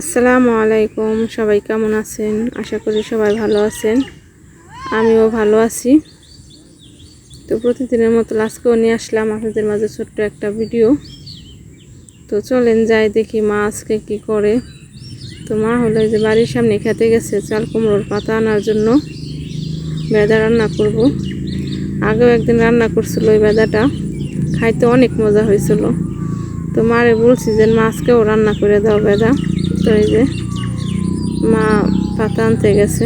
আসসালামু আলাইকুম, সবাই কেমন আছেন? আশা করি সবাই ভালো আছেন। আমিও ভালো আছি। তো প্রতিদিনের মতো আজকেও নিয়ে আসলাম আপনাদের মাঝে ছোট্ট একটা ভিডিও। তো চলেন যাই দেখি মা আজকে কী করে। তো মা হলো যে বাড়ির সামনে খেতে গেছে চাল কুমড়োর পাতা আনার জন্য। বেদা রান্না করব। আগেও একদিন রান্না করছিল ওই বেদাটা, খাইতে অনেক মজা হয়েছিল। তো মারে বলছি যে মা আজকেও রান্না করে দাও বেদা। তো এই যে মা পাতা আনতে গেছে।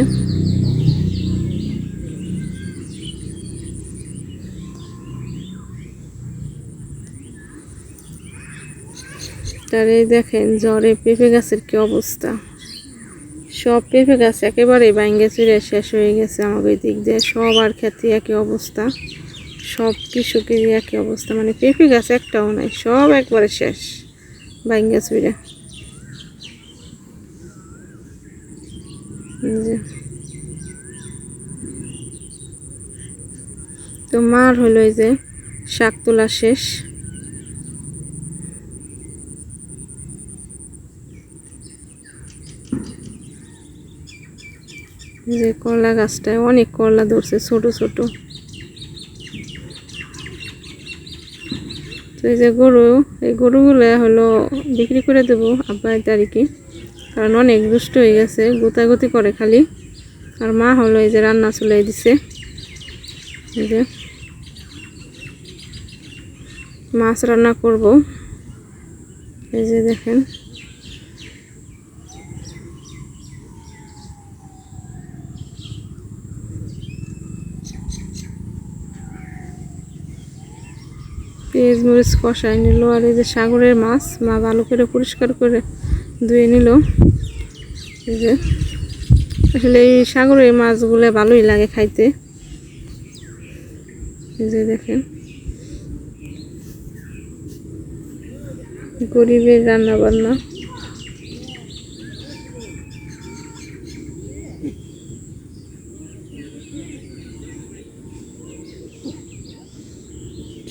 তার এই দেখেন জ্বরে পেঁপে গাছের কি অবস্থা। সব পেঁপে গাছ একেবারেই ভাঙ্গে চুরে শেষ হয়ে গেছে। আমাকে ওই দিক দিয়ে সবার ক্ষেত্রে একই অবস্থা, সব কৃষকেরই একই অবস্থা। মানে পেঁপে গাছ একটাও নাই, সব একবারে শেষ ভাঙ্গে চুরে। তো মার হলো এই যে শাক তোলা শেষ। যে করলা গাছটায় অনেক করলা ধরছে ছোট ছোট। তো এই যে গরু, এই গরুগুলো হলো বিক্রি করে দেবো আব্বা তারিখে, কারণ অনেক দুষ্ট হয়ে গেছে, গোতাগুতি করে খালি। আর মা হলো এই যে রান্না চুলাই দিছে। এই যে মাছ রান্না করব। এই যে দেখেন পেঁয়াজ মরিচ কষাই নিল। আর এই যে সাগরের মাছ মা ভালো করে পরিষ্কার করে ধুয়ে নিল। এই যে আসলে এই সাগরের মাছগুলো ভালোই লাগে খাইতে। এই যে দেখেন গরিবের রান্না বান্না।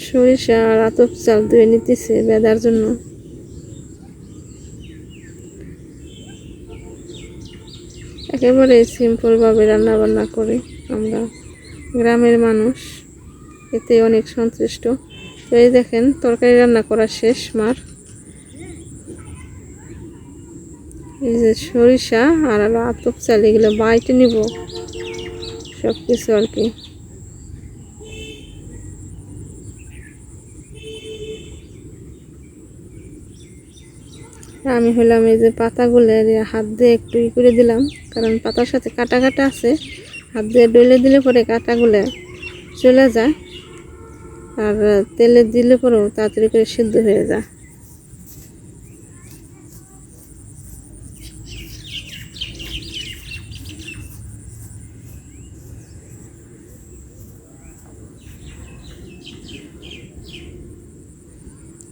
সরিষা আর আতপ চাল ধুয়ে নিতেছে বেদার জন্য। একেবারে সিম্পল ভাবে রান্না বান্না করে আমরা গ্রামের মানুষ, এতে অনেক সন্তুষ্ট। তো এই দেখেন তরকারি রান্না করা শেষ মার। এই যে সরিষা আর আতপ চাল এগুলো বাইটে নিব সব কিছু আর কি। আমি হলাম এই যে পাতাগুলো হাত দিয়ে একটু করে দিলাম, কারণ পাতার সাথে কাটা কাটা আছে। হাত দিয়ে ডলে দিলে পরে কাটাগুলো চলে যায়, আর তেলে দিলে পরেও তাড়াতাড়ি করে সিদ্ধ হয়ে যায়।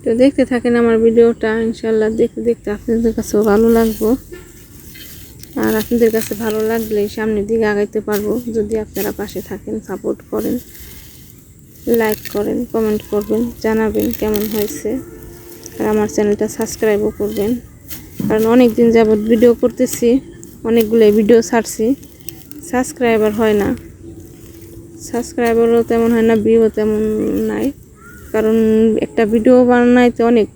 তো দেখতে থাকেন আমার ভিডিওটা, ইনশাল্লাহ দেখতে দেখতে আপনাদের কাছেও ভালো লাগবে। আর আপনাদের কাছে ভালো লাগলে সামনের দিকে আগাইতে পারবো, যদি আপনারা পাশে থাকেন, সাপোর্ট করেন, লাইক করেন, কমেন্ট করবেন, জানাবেন কেমন হয়েছে। আর আমার চ্যানেলটা সাবস্ক্রাইবও করবেন, কারণ অনেক দিন যাবত ভিডিও করতেছি, অনেকগুলো ভিডিও ছাড়ছি, সাবস্ক্রাইবার হয় না, সাবস্ক্রাইবারও তেমন হয় না, ভিউও তেমন নাই। কারণ একটা ভিডিও বানাইতে অনেক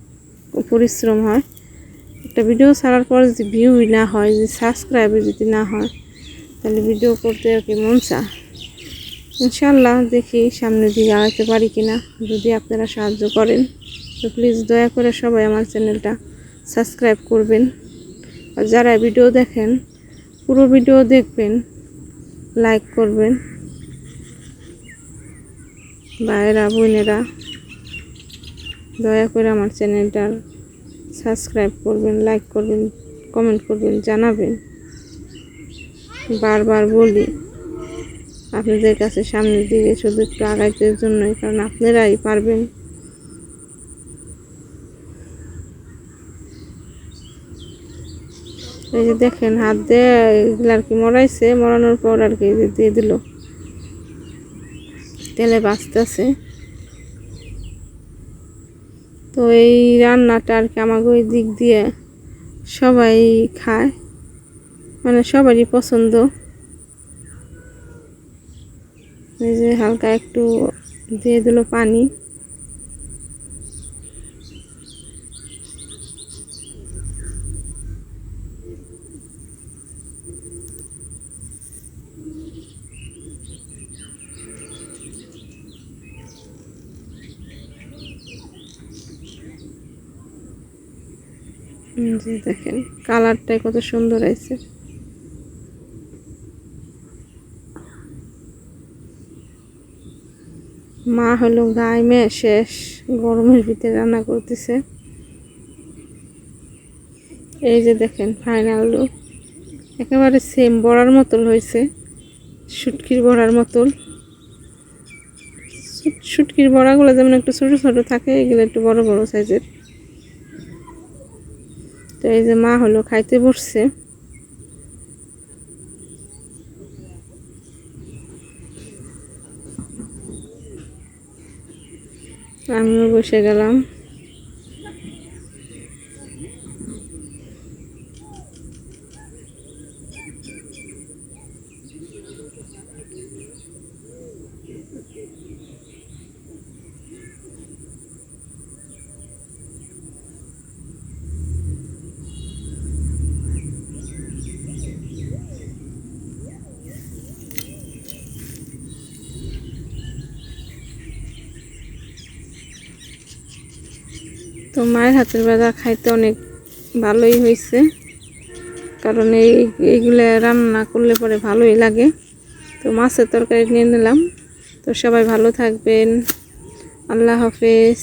পরিশ্রম হয়। একটা ভিডিও ছাড়ার পর যদি ভিউ না হয়, যদি সাবস্ক্রাইবার যদি না হয়, তাহলে ভিডিও করতে আর কি মন চায়। ইনশাল্লাহ দেখি সামনের দিকে আগাতে পারি কিনা, যদি আপনারা সাহায্য করেন। তো প্লিজ দয়া করে সবাই আমার চ্যানেলটা সাবস্ক্রাইব করবেন। আর যারা ভিডিও দেখেন পুরো ভিডিও দেখবেন, লাইক করবেন। ভাইয়েরা বোনেরা দয়া করে আমার চ্যানেলটার সাবস্ক্রাইব করবেন, লাইক করবেন, কমেন্ট করবেন, জানাবেন। বারবার বলি আপনাদের কাছে সামনের দিকে শুধু একটু আগাইতে জন্যই, কারণ আপনারাই পারবেন। এই যে দেখেন হাত দিয়ে এগুলো আর কি মরাইছে, মরানোর পর আর কি দিয়ে দিল, তেলে বাঁচতেছে। তো এই রান্নাটা আর কি আমাকে ওই দিক দিয়ে সবাই খায়, মানে সবারই পছন্দ। এই যে হালকা একটু দিয়ে দিল পানি। যে দেখেন কালারটাই কত সুন্দর আছে। মা হলো গায়ে শেষ, গরমের ভিতরে রান্না করতেছে। এই যে দেখেন ফাইনাল লুক, একেবারে সেম বড়ার মতন হয়েছে, শুটকির বড়ার মতন। শুটকির বড়াগুলো যেমন একটু ছোট ছোট থাকে, এগুলো একটু বড় বড় সাইজের। তো এই যে মা হলো খাইতে বসছে। আমিও বসে গেলাম। তো মায়ের হাতের ভাজা খাইতে অনেক ভালোই হয়েছে, কারণ এইগুলো রান্না করলে পরে ভালোই লাগে। তো মাছের তরকারি নিয়ে নিলাম। তো সবাই ভালো থাকবেন, আল্লাহ হাফেজ।